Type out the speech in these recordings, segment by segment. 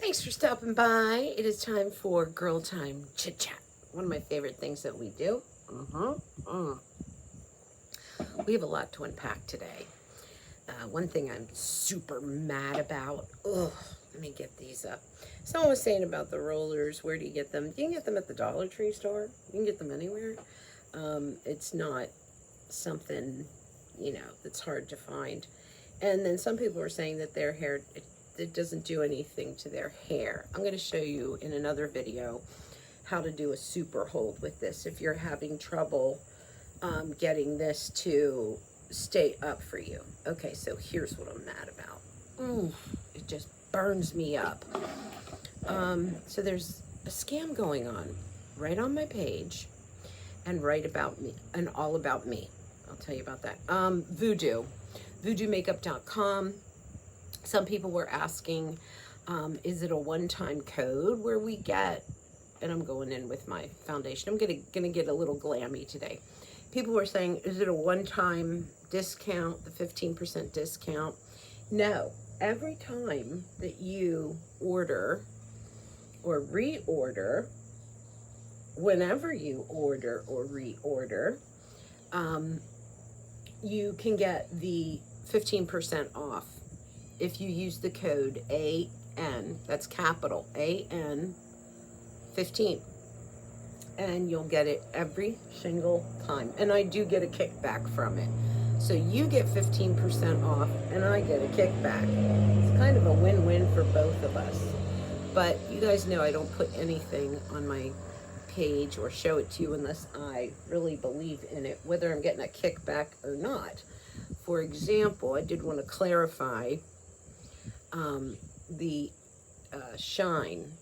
Thanks for stopping by. It is time for Girl Time Chit Chat. One of my favorite things that we do. We have a lot to unpack today. One thing I'm super mad about. Let me get these up. Someone was saying about the rollers. Where do you get them? You can get them at the Dollar Tree store. You can get them anywhere. It's not something, that's hard to find. And then some people are saying that their hair, it doesn't do anything to their hair. I'm going to show you in another video how to do a super hold with this if you're having trouble getting this to stay up for you. Okay, so here's what I'm mad about. It just burns me up. So there's a scam going on right on my page and right about me and all about me. I'll tell you about that. voodoomakeup.com. Some people were asking, is it a one-time code where we get, and I'm going in with my foundation. I'm gonna get a little glammy today. People were saying, is it a one-time discount, the 15% discount? No, every time that you order or reorder, whenever you order or reorder, you can get the 15% off if you use the code AN, that's capital AN 15, and you'll get it every single time. And I do get a kickback from it. So you get 15% off and I get a kickback. It's kind of a win-win for both of us. But you guys know I don't put anything on my page or show it to you unless I really believe in it, whether I'm getting a kickback or not. For example, I did want to clarify the Shine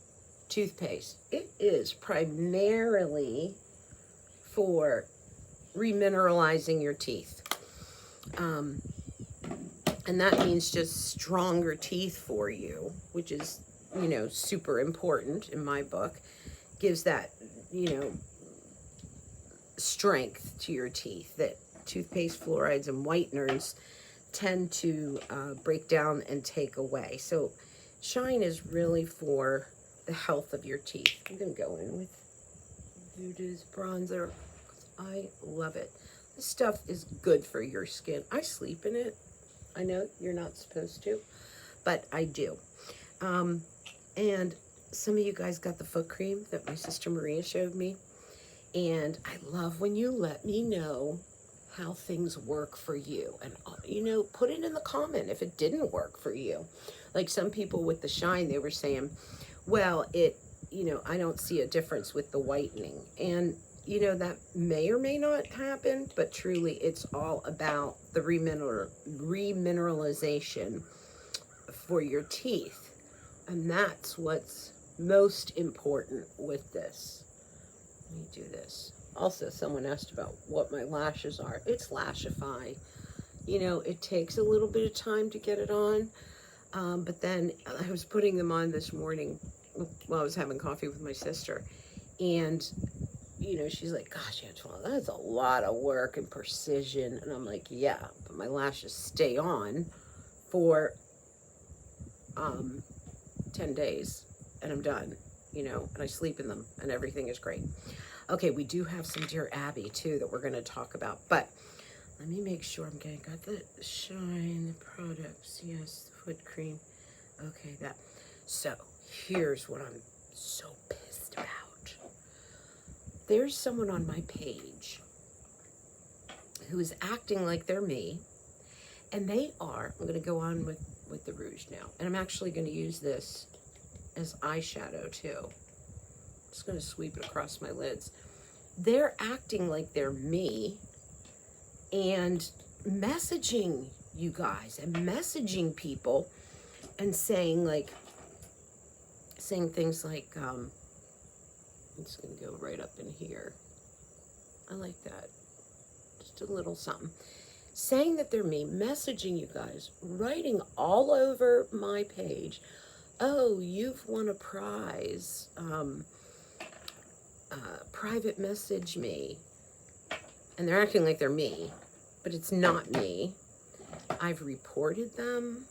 toothpaste. It is primarily for remineralizing your teeth. And that means just stronger teeth for you, which is, super important in my book. Gives that, strength to your teeth that toothpaste, fluorides, and whiteners tend to break down and take away. So Shine is really for the health of your teeth. I'm going to go in with Voodoo's bronzer. I love it. This stuff is good for your skin. I sleep in it. I know you're not supposed to, but I do. And some of you guys got the foot cream that my sister Maria showed me. And I love when you let me know how things work for you. And, put it in the comment if it didn't work for you. Like some people with the Shine, they were saying, well, I don't see a difference with the whitening. And, that may or may not happen, but truly it's all about the remineralization for your teeth. And that's what's most important with this. Let me do this. Also, someone asked about what my lashes are. It's Lashify. It takes a little bit of time to get it on. But then I was putting them on this morning while I was having coffee with my sister. And, she's like, gosh, Antoine, that's a lot of work and precision. And I'm like, yeah, but my lashes stay on for 10 days and I'm done, and I sleep in them and everything is great. Okay, we do have some Dear Abby too that we're going to talk about, but let me make sure I'm getting, got the Shine products. Yes, the foot cream. Okay, that. So here's what I'm so pissed about. There's someone on my page who is acting like they're me, and they are, I'm going to go on with the rouge now, and I'm actually going to use this as eyeshadow too. I'm just going to sweep it across my lids. They're acting like they're me and messaging you guys and messaging people and saying things like, I'm just going to go right up in here. I like that. Just a little something. Saying that they're me, messaging you guys, writing all over my page, oh, you've won a prize, private message me. And they're acting like they're me, but it's not me. I've reported them.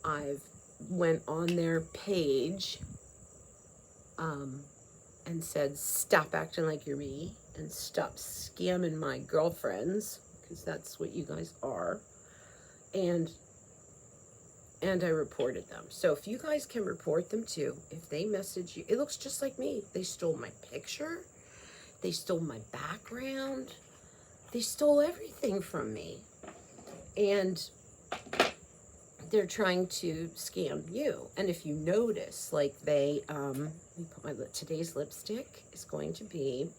I've went on their page and said, stop acting like you're me and stop scamming my girlfriends, because that's what you guys are. And I reported them. So if you guys can report them too, if they message you, it looks just like me. They stole my picture. They stole my background. They stole everything from me. And they're trying to scam you. And if you notice, like they, let me put my today's lipstick is going to be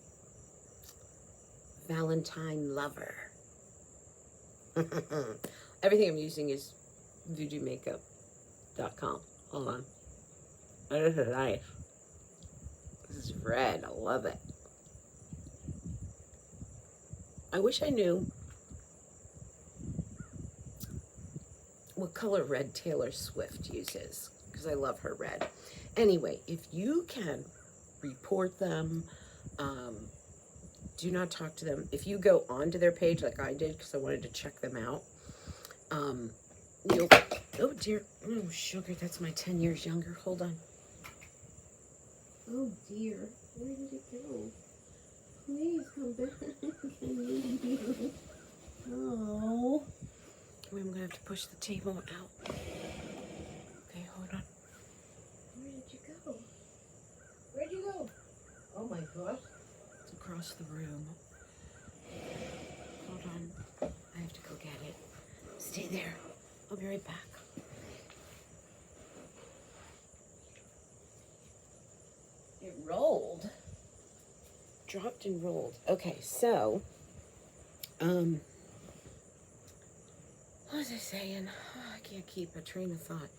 Valentine Lover. Everything I'm using is voodoomakeup.com. Hold on. This is nice. This is red. I love it. I wish I knew what color red Taylor Swift uses, because I love her red. Anyway, if you can report them, do not talk to them. If you go onto their page like I did, because I wanted to check them out, you'll, oh dear, oh sugar, that's my 10 years younger. Hold on. Oh dear, where did it go? Please come back. I need you. Oh. I'm going to have to push the table out. Okay, hold on. Where did you go? Where'd you go? Oh my gosh. It's across the room. Hold on. I have to go get it. Stay there. I'll be right back. It rolled. Dropped and rolled. Okay, so, what was I saying? Oh, I can't keep a train of thought.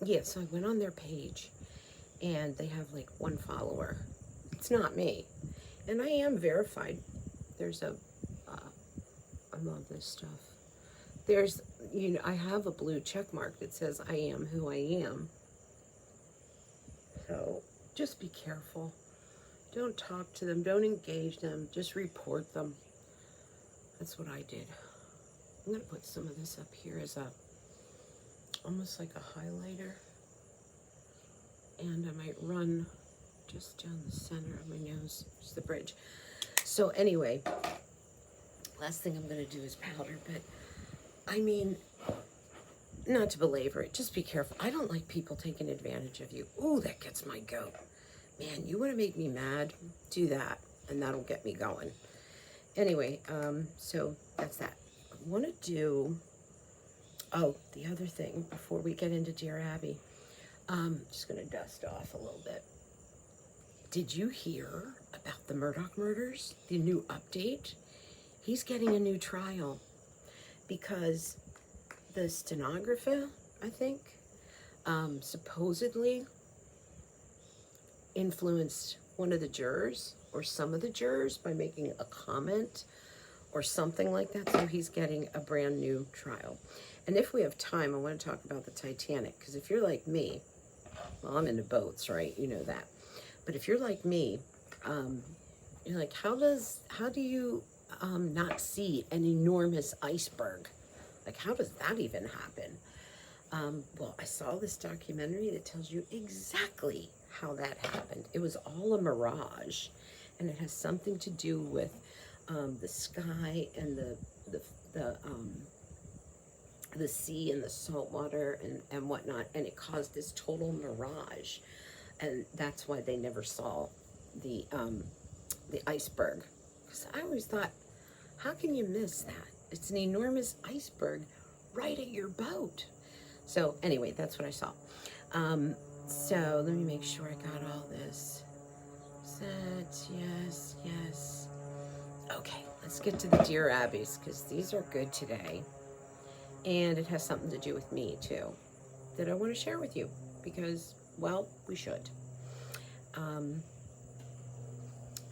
Yeah, so I went on their page, and they have like 1 follower. It's not me. And I am verified. There's a, I love this stuff. There's, you know, I have a blue check mark that says I am who I am. So, just be careful. Don't talk to them. Don't engage them. Just report them. That's what I did. I'm going to put some of this up here as a, almost like a highlighter. And I might run just down the center of my nose, just the bridge. So anyway, last thing I'm going to do is powder, but I mean, not to belabor it, just be careful. I don't like people taking advantage of you. Ooh, that gets my goat. Man, you want to make me mad? Do that, and that'll get me going. Anyway, so that's that. I want to do, oh, the other thing before we get into Dear Abby. Just going to dust off a little bit. Did you hear about the Murdoch murders? The new update? He's getting a new trial because the stenographer, I think, supposedly influenced one of the jurors or some of the jurors by making a comment or something like that. So he's getting a brand new trial. And if we have time, I want to talk about the Titanic, because if you're like me, well, I'm into boats, right? You know that. But if you're like me, you're like, how do you not see an enormous iceberg? Like, how does that even happen? Well, I saw this documentary that tells you exactly how that happened. It was all a mirage, and it has something to do with the sky and the sea and the salt water and whatnot, and it caused this total mirage, and that's why they never saw the iceberg. Because I always thought, how can you miss that? It's an enormous iceberg right at your boat. So anyway, that's what I saw. So let me make sure I got all this set. Yes, yes. Okay, let's get to the Dear Abby's, because these are good today. And it has something to do with me, too, that I want to share with you, because, well, we should.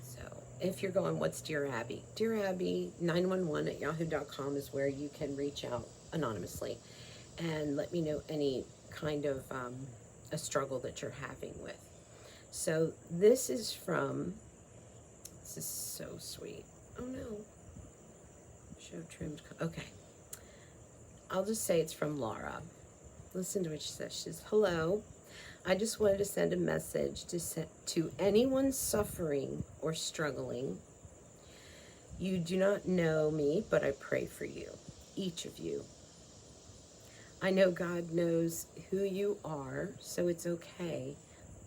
So, if you're going, what's Dear Abby? dearabby911 at yahoo.com is where you can reach out anonymously and let me know any kind of a struggle that you're having with. So, this is so sweet. Oh, no. Show trimmed. Okay. I'll just say it's from Laura. Listen to what she says. She says, hello. I just wanted to send a message to anyone suffering or struggling. You do not know me, but I pray for you, each of you. I know God knows who you are, so it's okay.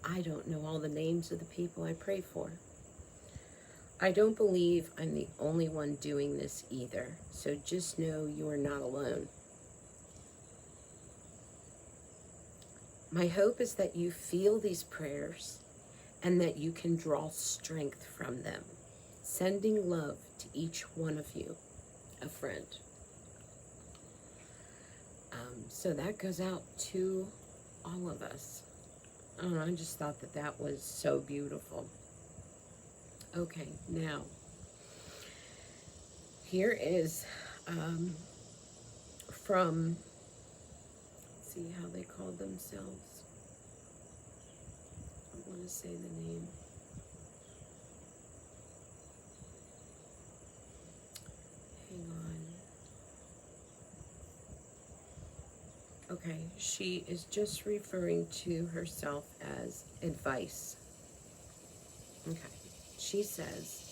I don't know all the names of the people I pray for. I don't believe I'm the only one doing this either, so just know you are not alone. My hope is that you feel these prayers and that you can draw strength from them. Sending love to each one of you, a friend. So that goes out to all of us. I don't know, I just thought that that was so beautiful. Okay, now, here is from, let's see how they called themselves. I want to say the name. Hang on. Okay, she is just referring to herself as advice. Okay, she says,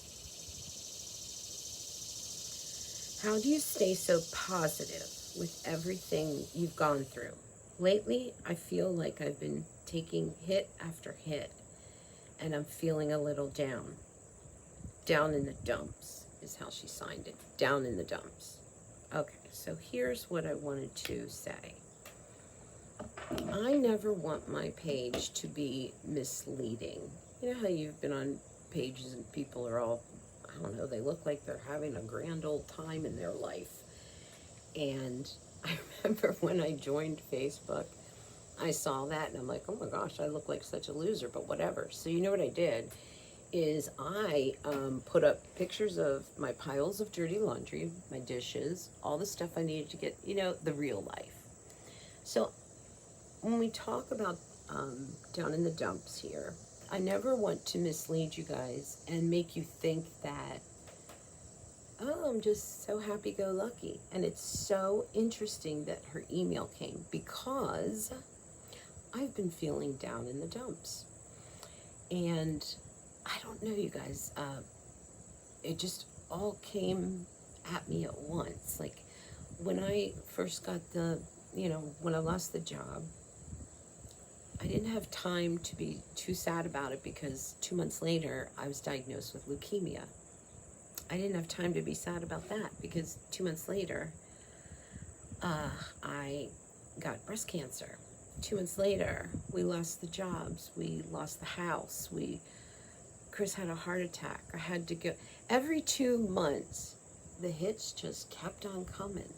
how do you stay so positive with everything you've gone through? Lately, I feel like I've been taking hit after hit, and I'm feeling a little down. Down in the dumps is how she signed it. Down in the dumps. Okay, so here's what I wanted to say. I never want my page to be misleading. You know how you've been on pages and people are all, I don't know, they look like they're having a grand old time in their life. And I remember when I joined Facebook, I saw that and I'm like, oh my gosh, I look like such a loser, but whatever. So you know what I did is I put up pictures of my piles of dirty laundry, my dishes, all the stuff I needed to get, you know, the real life. So when we talk about down in the dumps here, I never want to mislead you guys and make you think that, oh, I'm just so happy-go-lucky. And it's so interesting that her email came because I've been feeling down in the dumps. And I don't know, you guys, it just all came at me at once. Like when I first got when I lost the job, I didn't have time to be too sad about it because 2 months later, I was diagnosed with leukemia. I didn't have time to be sad about that because 2 months later, I got breast cancer. 2 months later, we lost the jobs, we lost the house, Chris had a heart attack. I had to go. Every 2 months, the hits just kept on coming.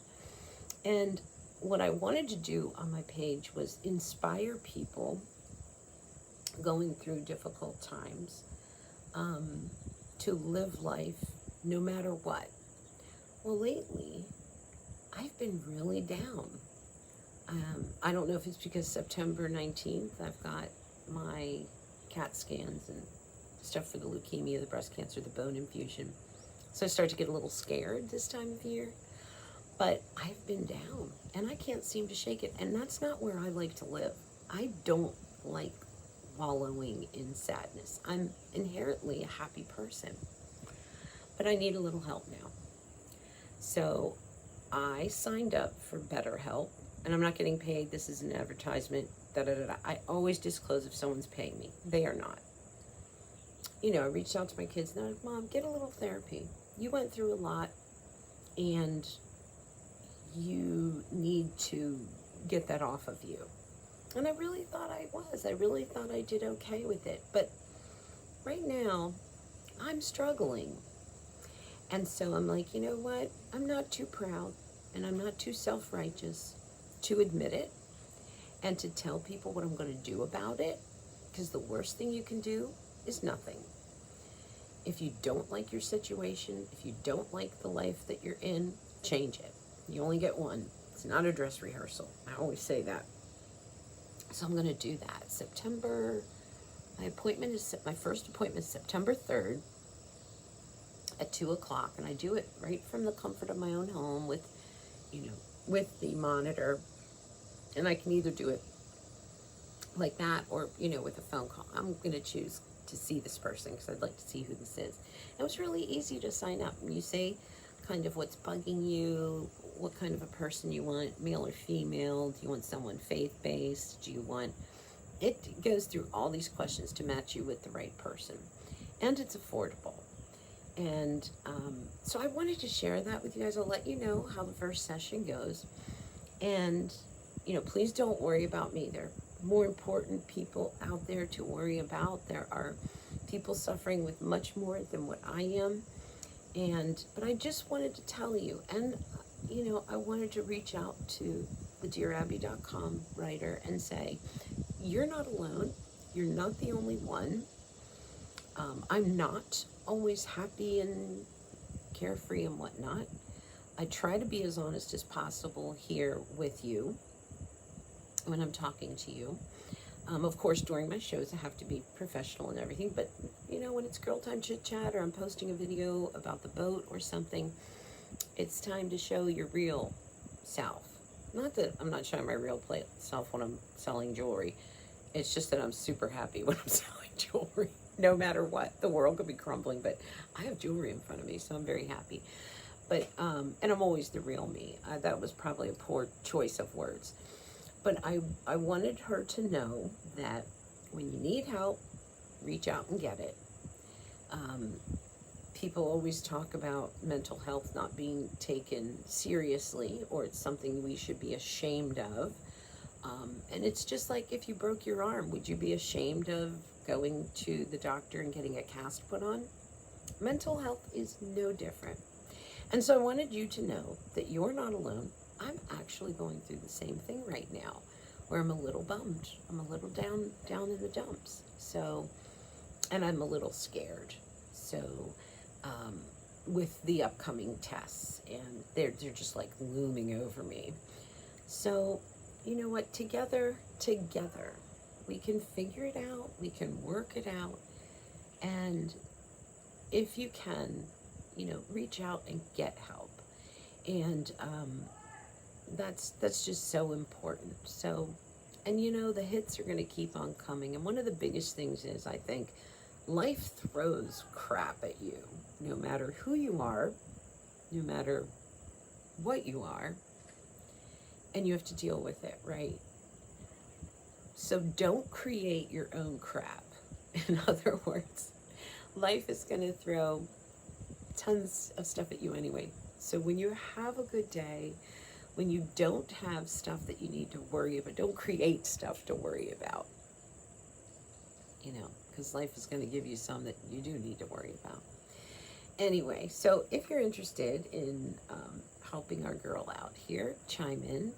And what I wanted to do on my page was inspire people going through difficult times to live life no matter what. Well, lately, I've been really down. I don't know if it's because September 19th, I've got my CAT scans and stuff for the leukemia, the breast cancer, the bone infusion. So I start to get a little scared this time of year. But I've been down, and I can't seem to shake it. And that's not where I like to live. I don't like wallowing in sadness. I'm inherently a happy person. But I need a little help now. So I signed up for BetterHelp, and I'm not getting paid. This is an advertisement. I always disclose if someone's paying me. They are not. You know, I reached out to my kids, and they're like, Mom, get a little therapy. You went through a lot, and you need to get that off of you. And I really thought I was. I really thought I did okay with it. But right now, I'm struggling. And so I'm like, you know what? I'm not too proud and I'm not too self-righteous to admit it and to tell people what I'm going to do about it. Because the worst thing you can do is nothing. If you don't like your situation, if you don't like the life that you're in, change it. You only get one. It's not a dress rehearsal. I always say that. So I'm going to do that. My first appointment is September 3rd at 2 o'clock. And I do it right from the comfort of my own home with the monitor. And I can either do it like that, or, you know, with a phone call. I'm going to choose to see this person because I'd like to see who this is. It was really easy to sign up. You say kind of what's bugging you, what kind of a person you want, male or female. Do you want someone faith-based? Do you want... It goes through all these questions to match you with the right person. And it's affordable. And so I wanted to share that with you guys. I'll let you know how the first session goes. And, you know, please don't worry about me. There are more important people out there to worry about. There are people suffering with much more than what I am. But I just wanted to tell you, and, you know, I wanted to reach out to the dearabby.com writer and say, you're not alone. You're not the only one. I'm not always happy and carefree and whatnot. I try to be as honest as possible here with you when I'm talking to you. Of course, during my shows, I have to be professional and everything, but, you know, when it's girl time chit chat, or I'm posting a video about the boat or something, it's time to show your real self. Not that I'm not showing my real self when I'm selling jewelry. It's just that I'm super happy when I'm selling jewelry, no matter what. The world could be crumbling, but I have jewelry in front of me, so I'm very happy. But, and I'm always the real me. That was probably a poor choice of words. But I wanted her to know that when you need help, reach out and get it. People always talk about mental health not being taken seriously, or it's something we should be ashamed of. And it's just like if you broke your arm, would you be ashamed of going to the doctor and getting a cast put on? Mental health is no different. And so I wanted you to know that you're not alone. I'm actually going through the same thing right now, where I'm a little bummed. I'm a little down in the dumps. So, and I'm a little scared. So, with the upcoming tests, and they're just like looming over me. So, you know what? Together, we can figure it out. We can work it out. And if you can, you know, reach out and get help. And that's just so important. So, and you know, the hits are going to keep on coming. And one of the biggest things is, I think, life throws crap at you, no matter who you are, no matter what you are, and you have to deal with it, right? So don't create your own crap. In other words, life is going to throw tons of stuff at you anyway. So when you have a good day, when you don't have stuff that you need to worry about, don't create stuff to worry about. You know, because life is going to give you some that you do need to worry about. Anyway, so if you're interested in helping our girl out here, chime in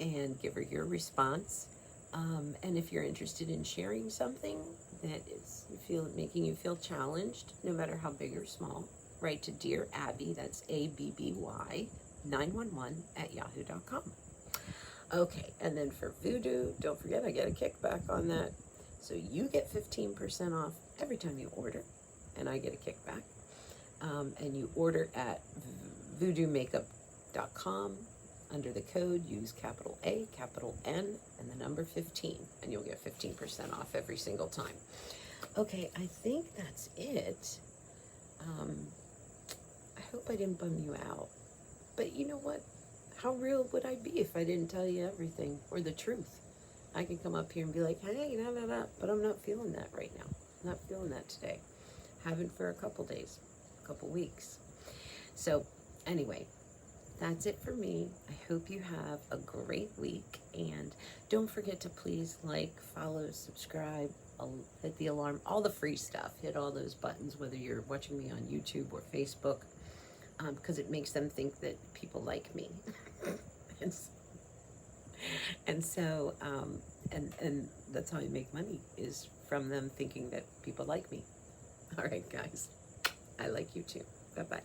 and give her your response. And if you're interested in sharing something that is making you feel challenged, no matter how big or small, write to Dear Abby, that's ABBY 911 at yahoo.com. Okay, and then for Voodoo, don't forget I get a kickback on that. So you get 15% off every time you order, and I get a kickback. And you order at voodoomakeup.com. Under the code, use capital A, capital N, and the number 15, and you'll get 15% off every single time. Okay, I think that's it. I hope I didn't bum you out. But you know what? How real would I be if I didn't tell you everything or the truth? I can come up here and be like, hey, but I'm not feeling that right now. I'm not feeling that today. Haven't for a couple days, a couple weeks. So anyway, that's it for me. I hope you have a great week. And don't forget to please like, follow, subscribe, hit the alarm, all the free stuff. Hit all those buttons, whether you're watching me on YouTube or Facebook, because it makes them think that people like me. and so that's how I make money, is from them thinking that people like me. All right, guys. I like you too. Bye-bye.